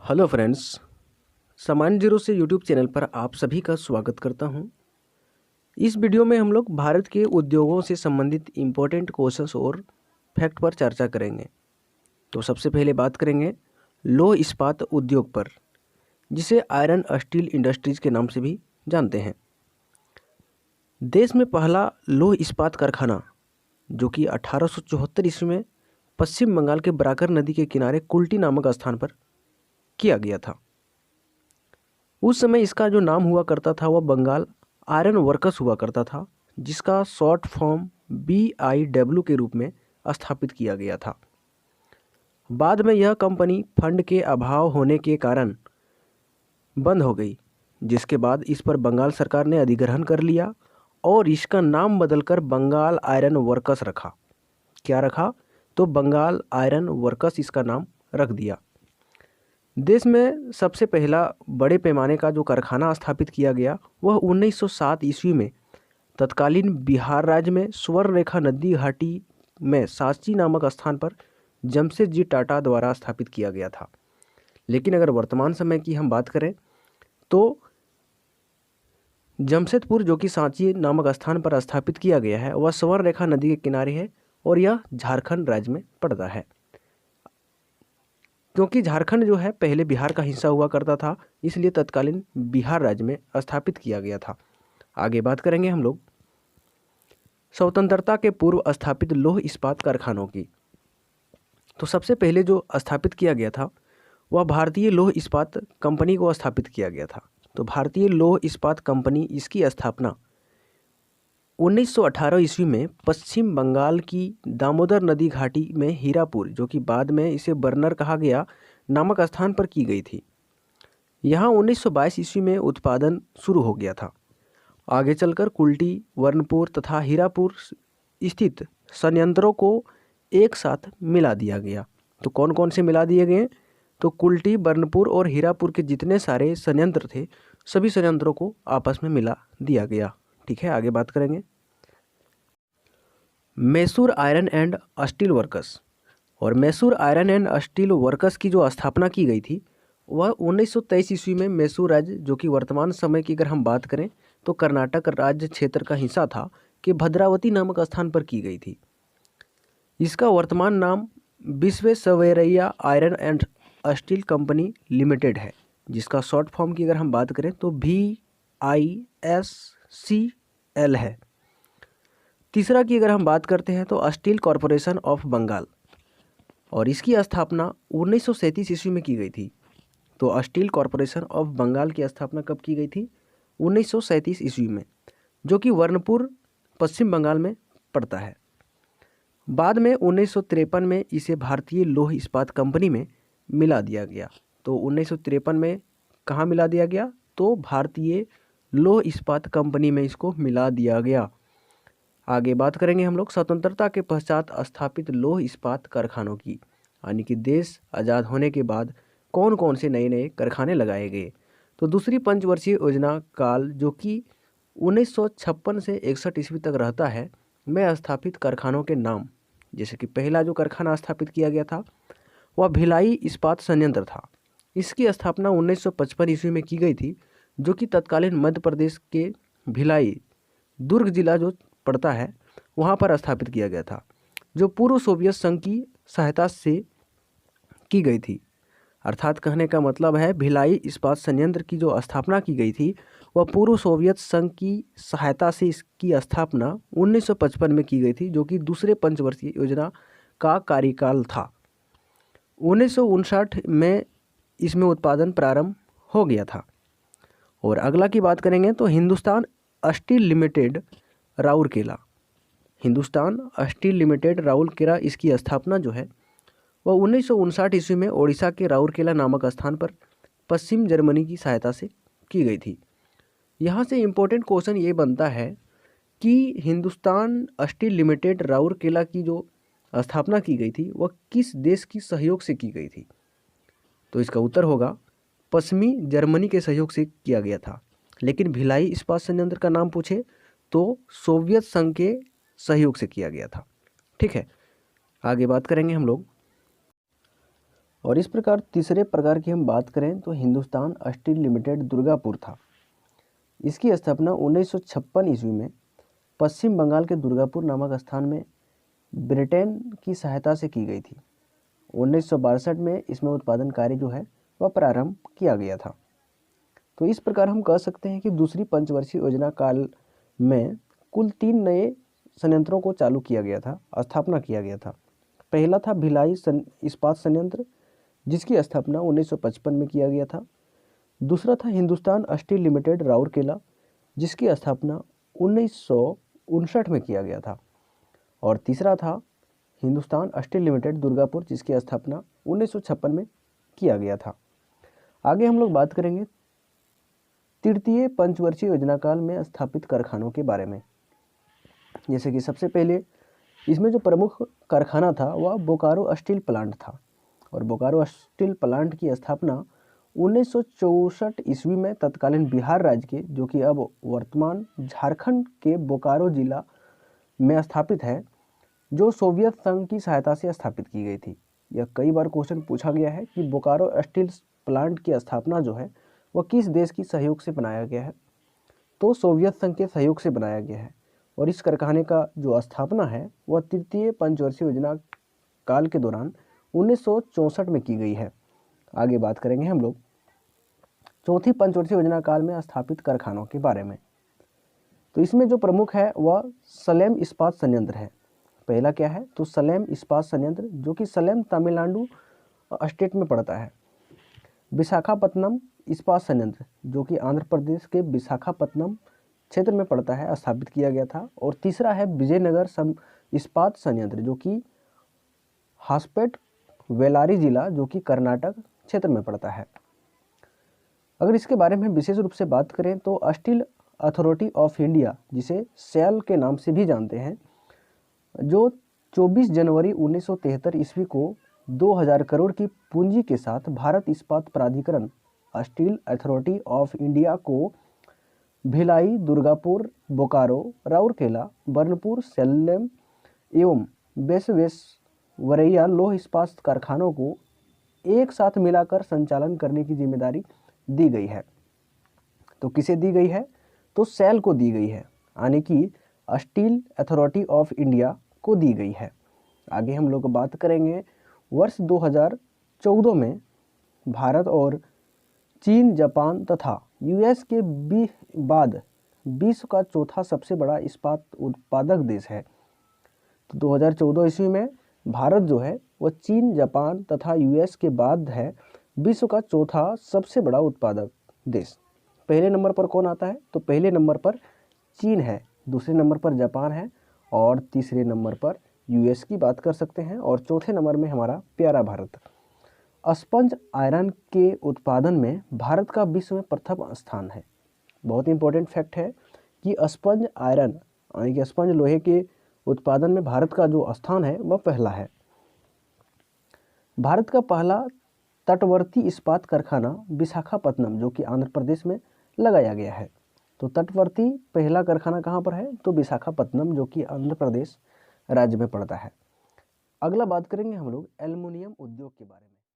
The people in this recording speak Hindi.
हेलो फ्रेंड्स, सामान्य जीरो से यूट्यूब चैनल पर आप सभी का स्वागत करता हूं। इस वीडियो में हम लोग भारत के उद्योगों से संबंधित इम्पोर्टेंट क्वेश्चंस और फैक्ट पर चर्चा करेंगे। तो सबसे पहले बात करेंगे लौह इस्पात उद्योग पर, जिसे आयरन स्टील इंडस्ट्रीज के नाम से भी जानते हैं। देश में पहला लौह इस्पात कारखाना जो कि 1874 ईस्वी में पश्चिम बंगाल के बराकर नदी के किनारे कुल्टी नामक स्थान पर किया गया था। उस समय इसका जो नाम हुआ करता था वह बंगाल आयरन वर्कर्स हुआ करता था, जिसका शॉर्ट फॉर्म BIW के रूप में स्थापित किया गया था। बाद में यह कंपनी फंड के अभाव होने के कारण बंद हो गई, जिसके बाद इस पर बंगाल सरकार ने अधिग्रहण कर लिया और इसका नाम बदलकर बंगाल आयरन वर्कर्स रखा। क्या रखा? तो बंगाल आयरन वर्कर्स इसका नाम रख दिया। देश में सबसे पहला बड़े पैमाने का जो कारखाना स्थापित किया गया वह 1907 ईस्वी में तत्कालीन बिहार राज्य में स्वर्ण रेखा नदी घाटी में सांची नामक स्थान पर जमशेदजी टाटा द्वारा स्थापित किया गया था। लेकिन अगर वर्तमान समय की हम बात करें तो जमशेदपुर जो कि सांची नामक स्थान पर स्थापित किया गया है वह स्वर्ण रेखा नदी के किनारे है और यह झारखंड राज्य में पड़ता है। क्योंकि झारखंड जो है पहले बिहार का हिस्सा हुआ करता था, इसलिए तत्कालीन बिहार राज्य में स्थापित किया गया था। आगे बात करेंगे हम लोग स्वतंत्रता के पूर्व स्थापित लौह इस्पात कारखानों की। तो सबसे पहले जो स्थापित किया गया था वह भारतीय लौह इस्पात कंपनी को स्थापित किया गया था। तो भारतीय लौह इस्पात कंपनी इसकी स्थापना 1918 ईस्वी में पश्चिम बंगाल की दामोदर नदी घाटी में हीरापुर, जो कि बाद में इसे बर्नर कहा गया, नामक स्थान पर की गई थी। यहाँ 1922 ईस्वी में उत्पादन शुरू हो गया था। आगे चलकर कुल्टी, वर्णपुर तथा हीरापुर स्थित संयंत्रों को एक साथ मिला दिया गया। तो कौन कौन से मिला दिए गए? तो कुल्टी, बर्नपुर और हीरापुर के जितने सारे संयंत्र थे सभी संयंत्रों को आपस में मिला दिया गया। ठीक है, आगे बात करेंगे Mysore iron and steel workers. और Mysore iron and steel workers की जो स्थापना की गई थी वह 1923 ईस्वी में मैसूर राज्य, जो कि वर्तमान समय की अगर हम बात करें तो कर्नाटक राज्य क्षेत्र का हिस्सा था, कि भद्रावती नामक स्थान पर की गई थी। इसका वर्तमान नाम Visvesvaraya iron and steel company limited है, जिसका शॉर्ट फॉर्म की अगर हम बात करें तो VISCL है। तीसरा की अगर हम बात करते हैं तो स्टील कॉरपोरेशन ऑफ बंगाल, और इसकी स्थापना 1937 ईस्वी में की गई थी। तो स्टील कॉरपोरेशन ऑफ बंगाल की स्थापना कब की गई थी? 1937 ईस्वी में, जो कि वर्णपुर पश्चिम बंगाल में पड़ता है। बाद में 1953 में इसे भारतीय लौह इस्पात कंपनी में मिला दिया गया। तो 1953 में कहाँ मिला दिया गया? तो भारतीय लौह इस्पात कंपनी में इसको मिला दिया गया। आगे बात करेंगे हम लोग स्वतंत्रता के पश्चात स्थापित लौह इस्पात कारखानों की, यानी कि देश आज़ाद होने के बाद कौन कौन से नए नए कारखाने लगाए गए। तो दूसरी पंचवर्षीय योजना काल, जो कि 1956 से 61 ईस्वी तक रहता है, में स्थापित कारखानों के नाम, जैसे कि पहला जो कारखाना स्थापित किया गया था वह भिलाई इस्पात संयंत्र था। इसकी स्थापना 1955 ईस्वी में की गई थी, जो कि तत्कालीन मध्य प्रदेश के भिलाई दुर्ग जिला जो पड़ता है वहाँ पर स्थापित किया गया था, जो पूर्व सोवियत संघ की सहायता से की गई थी। अर्थात कहने का मतलब है भिलाई इस्पात संयंत्र की जो स्थापना की गई थी वह पूर्व सोवियत संघ की सहायता से इसकी स्थापना 1955 में की गई थी, जो कि दूसरे पंचवर्षीय योजना का कार्यकाल था। 1959 में इसमें उत्पादन प्रारंभ हो गया था। और अगला की बात करेंगे तो Hindustan steel limited Rourkela. Hindustan steel limited Rourkela, इसकी स्थापना जो है वह 1959 ईस्वी में ओडिशा के राउरकेला नामक स्थान पर पश्चिम जर्मनी की सहायता से की गई थी। यहाँ से इम्पोर्टेंट क्वेश्चन ये बनता है कि हिंदुस्तान स्टील लिमिटेड राउरकेला की जो स्थापना की गई थी वह किस देश की सहयोग से की गई थी? तो इसका उत्तर होगा पश्चिमी जर्मनी के सहयोग से किया गया था। लेकिन भिलाई इस्पात संयंत्र का नाम पूछे तो सोवियत संघ के सहयोग से किया गया था। ठीक है, आगे बात करेंगे हम लोग और इस प्रकार तीसरे प्रकार की हम बात करें तो हिंदुस्तान स्टील लिमिटेड दुर्गापुर था। इसकी स्थापना 1956 ईस्वी में पश्चिम बंगाल के दुर्गापुर नामक स्थान में ब्रिटेन की सहायता से की गई थी। 1962 में इसमें उत्पादन कार्य जो है वह प्रारंभ किया गया था। तो इस प्रकार हम कह सकते हैं कि दूसरी पंचवर्षीय योजना काल में कुल 3 नए संयंत्रों को चालू किया गया था, स्थापना किया गया था। पहला था भिलाई इस्पात संयंत्र, जिसकी स्थापना 1955 में किया गया था। दूसरा था हिंदुस्तान स्टील लिमिटेड राउरकेला, जिसकी स्थापना 1959 में किया गया था। और तीसरा था हिंदुस्तान स्टील लिमिटेड दुर्गापुर, जिसकी स्थापना 1956 में किया गया था। आगे हम लोग बात करेंगे तृतीय पंचवर्षीय योजना काल में स्थापित कारखानों के बारे में। जैसे कि सबसे पहले इसमें जो प्रमुख कारखाना था वह बोकारो स्टील प्लांट था, और बोकारो स्टील प्लांट की स्थापना 1964 ईस्वी में तत्कालीन बिहार राज्य के, जो कि अब वर्तमान झारखंड के बोकारो जिला में स्थापित है, जो सोवियत संघ की सहायता से स्थापित की गई थी। यह कई बार क्वेश्चन पूछा गया है कि बोकारो स्टील प्लांट की स्थापना जो है वह किस देश की सहयोग से बनाया गया है, तो सोवियत संघ के सहयोग से बनाया गया है। और इस कारखाने का जो स्थापना है वह तृतीय पंचवर्षीय योजना काल के दौरान 1964 में की गई है। आगे बात करेंगे हम लोग चौथी पंचवर्षीय योजना काल में स्थापित कारखानों के बारे में। तो इसमें जो प्रमुख है वह सलेम इस्पात संयंत्र है। पहला क्या है तो सलेम इस्पात संयंत्र, जो कि सलेम तमिलनाडु स्टेट में पड़ता है। विशाखापत्तनम इस्पात संयंत्र, जो कि आंध्र प्रदेश के विशाखापत्तनम क्षेत्र में पड़ता है, स्थापित किया गया था। और तीसरा है विजयनगर इस्पात संयंत्र, जो कि हासपेट वेलारी जिला, जो कि कर्नाटक क्षेत्र में पड़ता है। अगर इसके बारे में विशेष रूप से बात करें तो स्टील अथॉरिटी ऑफ इंडिया, जिसे सेल के नाम से भी जानते हैं, जो 24 जनवरी 1973 ईस्वी को 2000 करोड़ की पूंजी के साथ भारत इस्पात प्राधिकरण स्टील अथॉरिटी ऑफ इंडिया को भिलाई, दुर्गापुर, बोकारो, राउरकेला, बर्नपुर, सेल्लेम एवं बेसवेसवरैया लौह इस्पात कारखानों को एक साथ मिलाकर संचालन करने की जिम्मेदारी दी गई है। तो किसे दी गई है तो सेल को दी गई है, यानी कि स्टील अथॉरिटी ऑफ इंडिया को दी गई है। आगे हम लोग बात करेंगे वर्ष 2014 में भारत और चीन, जापान तथा यूएस के बाद विश्व का चौथा सबसे बड़ा इस्पात उत्पादक देश है। तो 2014 ईस्वी में भारत जो है वह चीन, जापान तथा यूएस के बाद है विश्व का चौथा सबसे बड़ा उत्पादक देश। पहले नंबर पर कौन आता है तो पहले नंबर पर चीन है, दूसरे नंबर पर जापान है और तीसरे नंबर पर यूएस की बात कर सकते हैं, और चौथे नंबर में हमारा प्यारा भारत। स्पंज आयरन के उत्पादन में भारत का विश्व में प्रथम स्थान है। बहुत इंपॉर्टेंट फैक्ट है कि स्पंज आयरन यानी कि स्पंज लोहे के उत्पादन में भारत का जो स्थान है वह पहला है। भारत का पहला तटवर्ती इस्पात कारखाना विशाखापत्तनम, जो कि आंध्र प्रदेश में लगाया गया है। तो तटवर्ती पहला कारखाना कहाँ पर है तो विशाखापत्तनम, जो कि आंध्र प्रदेश राज्य में पड़ता है। अगला बात करेंगे हम लोग एल्युमिनियम उद्योग के बारे में।